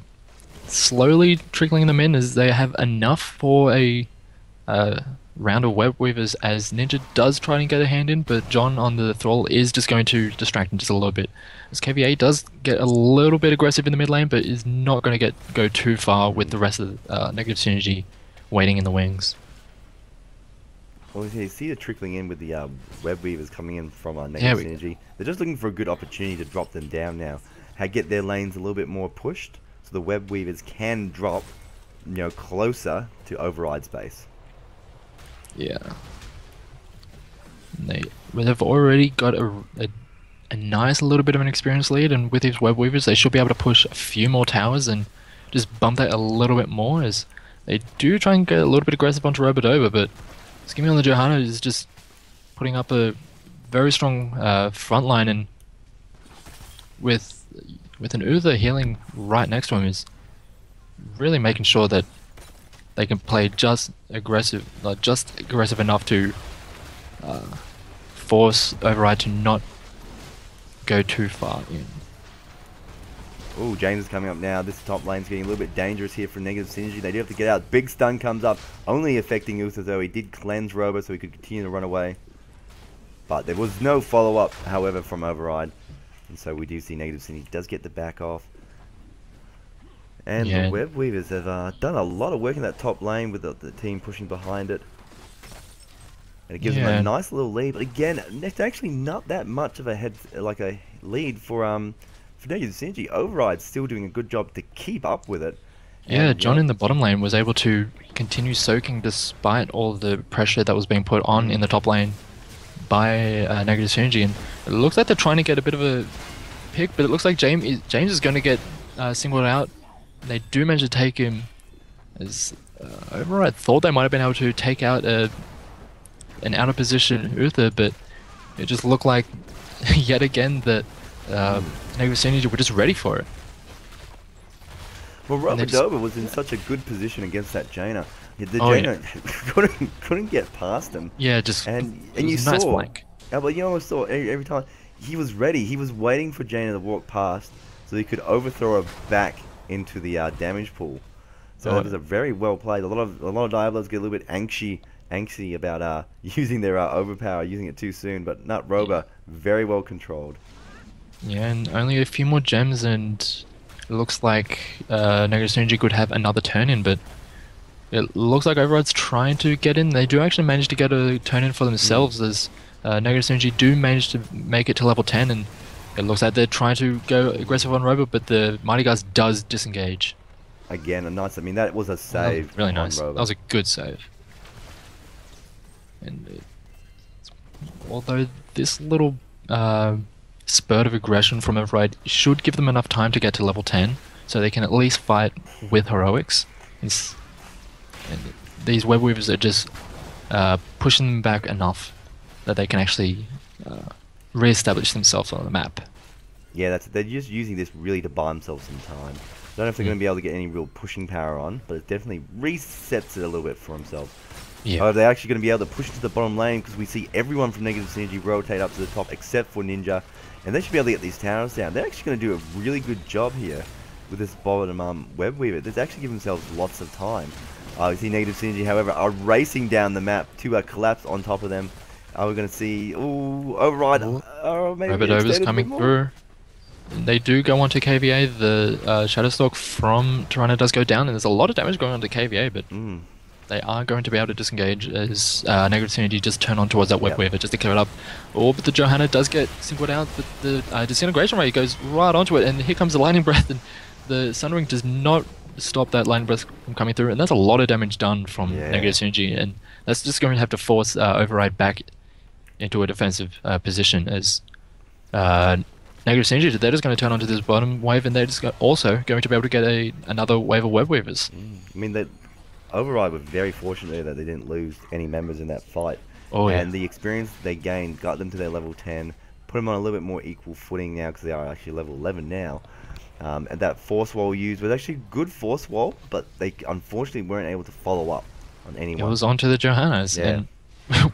slowly trickling them in as they have enough for a round of web weavers, as Ninja does try and get a hand in, but John on the thrall is just going to distract him just a little bit. As KVA does get a little bit aggressive in the mid lane, but is not going to go too far with the rest of the Negative Synergy waiting in the wings. Well, you see the trickling in with the web weavers coming in from Negative Synergy. They're just looking for a good opportunity to drop them down now. Get their lanes a little bit more pushed, so the web weavers can drop, closer to Override space. Yeah. They've already got a nice little bit of an experience lead, and with these web weavers, they should be able to push a few more towers and just bump that a little bit more. As they do try and get a little bit aggressive onto Robodova, but Skimmy on the Johanna is just putting up a very strong front line, and with an Uther healing right next to him is really making sure that they can play just aggressive enough to force Override to not go too far in. Oh, James is coming up now. This top lane's getting a little bit dangerous here for negative synergy. They do have to get out. Big stun comes up, only affecting Uther though. He did cleanse Robo so he could continue to run away. But there was no follow-up, however, from Override. And so we do see negative synergy does get the back off. And Yeah. the Web Weavers have done a lot of work in that top lane with the team pushing behind it. And it gives them a nice little lead. But again, it's actually not that much of a lead for negative synergy. Override's still doing a good job to keep up with it. Yeah, And, John in the bottom lane was able to continue soaking despite all the pressure that was being put on in the top lane by negative synergy, and it looks like they're trying to get a bit of a pick, but it looks like James is going to get singled out. They do manage to take him. As Override thought they might have been able to take out an out of position Uther, but it just looked like yet again that negative synergy were just ready for it. Well, Robodova was in such a good position against that Jaina. The Jaina couldn't get past him. Yeah, just and you nice saw. flank. Yeah, but you almost saw every time he was ready. He was waiting for Jaina to walk past so he could overthrow her back into the damage pool. So that was a very well played. A lot of Diablos get a little bit angsty about using their overpower, using it too soon. But not Roba, very well controlled. Yeah, and only a few more gems, and it looks like negative synergy could have another turn in, but it looks like Override's trying to get in. They do actually manage to get a turn in for themselves, as negative synergy do manage to make it to level 10, and it looks like they're trying to go aggressive on Robo, but the Mighty Guys does disengage. Again, a nice. I mean, that was a save. Really nice. Robo. That was a good save. And although this little spurt of aggression from Override should give them enough time to get to level 10, so they can at least fight with heroics. And these web weavers are just pushing them back enough that they can actually re-establish themselves on the map. Yeah, they're just using this really to buy themselves some time. I don't know if they're going to be able to get any real pushing power on, but it definitely resets it a little bit for themselves. Yeah. However, they're actually going to be able to push to the bottom lane because we see everyone from negative synergy rotate up to the top except for Ninja, and they should be able to get these towers down. They're actually going to do a really good job here with this bottom web weaver. They're actually giving themselves lots of time. We see negative synergy, however, are racing down the map to collapse on top of them. We're going to see Override. Maybe Robodova's coming through. They do go onto KVA. The Shadowstalk from Toronto does go down, and there's a lot of damage going on to KVA, but they are going to be able to disengage as negative synergy just turn on towards that web weaver just to clear it up. Oh, but the Johanna does get singled out, but the disintegration rate goes right onto it, and here comes the lightning breath, and the Sunring does not stop that lightning breath from coming through, and that's a lot of damage done from negative synergy, and that's just going to have to force Override back into a defensive position as negative synergy. They're just going to turn onto this bottom wave, and they're just also going to be able to get another wave of web weavers. I mean, that Override were very fortunate there that they didn't lose any members in that fight. And the experience they gained got them to their level 10, put them on a little bit more equal footing now because they are actually level 11 now. And that force wall used was actually a good force wall, but they unfortunately weren't able to follow up on anyone. It was onto the Johannas, and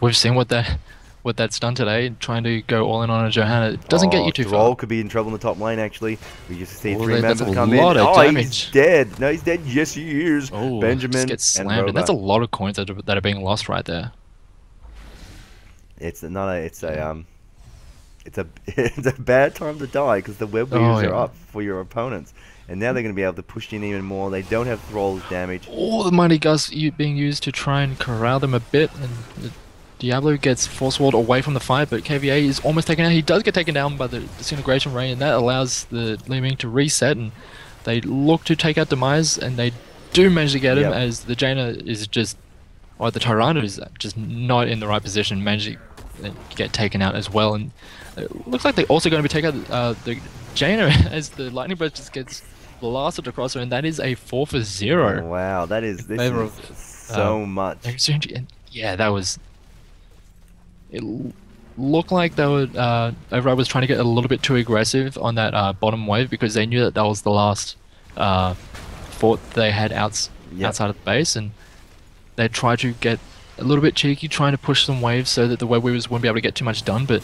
we've seen what that's done today, trying to go all in on a Johanna. It doesn't get you too far. Could be in trouble in the top lane, actually. We just see three members that's a come in. lot of damage. He's dead. No, he's dead. Yes, he is. Benjamin just gets slammed, and Robo. that's a lot of coins that are being lost right there. It's a bad time to die because the web weavers are up for your opponents. And now they're going to be able to push in even more. They don't have Thrall's damage. All the Mighty Gus being used to try and corral them a bit, and Diablo gets force walled away from the fight, but KVA is almost taken out. He does get taken down by the disintegration ray, and that allows the Liming to reset, and they look to take out Demise, and they do manage to get him as the Jaina is just or the Tyrannus is just not in the right position, managed to get taken out as well. And it looks like they're also going to be taking out the Jaina as the Lightning Breath just gets blasted across her, and that is a 4 for Oh 0 wow, in this favor is of so much. and yeah, that was. It looked like they were Override was trying to get a little bit too aggressive on that bottom wave because they knew that that was the last fort they had Yep. outside of the base, and they tried to get a little bit cheeky, trying to push some waves so that the web weavers wouldn't be able to get too much done. But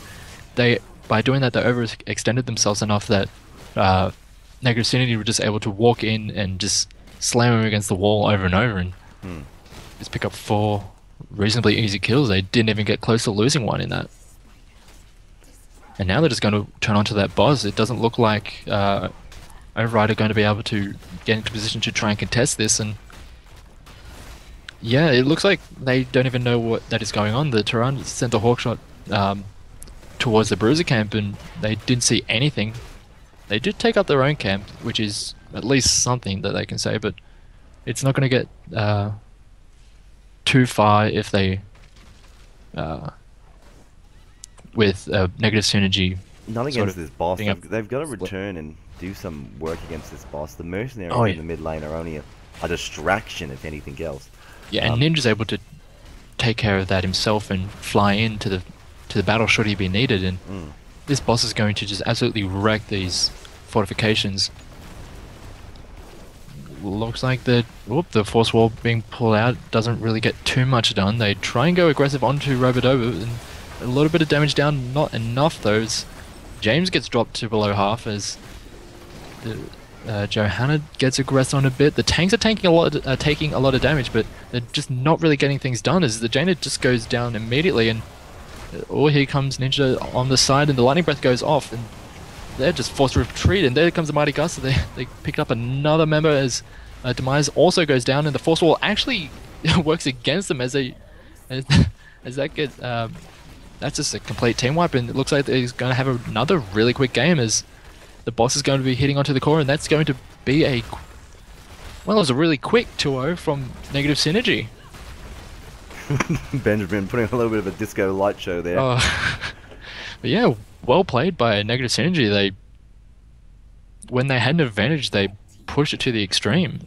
they, by doing that, they overextended themselves enough that Negative Synergy were just able to walk in and just slam them against the wall over and over, and just pick up 4 reasonably easy kills. They didn't even get close to losing one in that. And now they're just going to turn onto that boss. It doesn't look like Override are going to be able to get into position to try and contest this, and yeah, it looks like they don't even know what that is going on. The Tehran sent a hawkshot towards the Bruiser camp, and they didn't see anything. They did take up their own camp, which is at least something that they can say, but it's not going to get too far if they with negative synergy. Not sort against of this boss. being a They've got to split. return and do some work against this boss. The mercenaries Oh, in yeah. the mid lane are only a distraction, if anything else. Yeah, and Ninja's able to take care of that himself and fly into the battle should he be needed. And this boss is going to just absolutely wreck these fortifications. Looks like the force wall being pulled out doesn't really get too much done. They try and go aggressive onto Robodova, and a little bit of damage down, not enough though. As James gets dropped to below half as the Johanna gets aggressed on a bit. The tanks are taking a lot of damage, but they're just not really getting things done as the Jaina just goes down immediately, and here comes Ninja on the side, and the lightning breath goes off, and they're just forced to retreat, and there comes the Mighty Gust. So they picked up another member as Demise also goes down, and the force wall actually works against them as that gets that's just a complete team wipe, and it looks like he's going to have another really quick game as the boss is going to be hitting onto the core, and that's going to be it was a really quick 2-0 from Negative Synergy. Benjamin putting a little bit of a disco light show there. But yeah, well played by Negative Synergy. When they had an advantage, they pushed it to the extreme.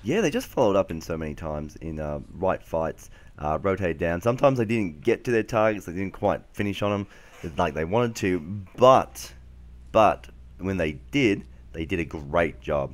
Yeah, they just followed up in so many times in right fights, rotated down. Sometimes they didn't get to their targets, they didn't quite finish on them like they wanted to, but when they did a great job.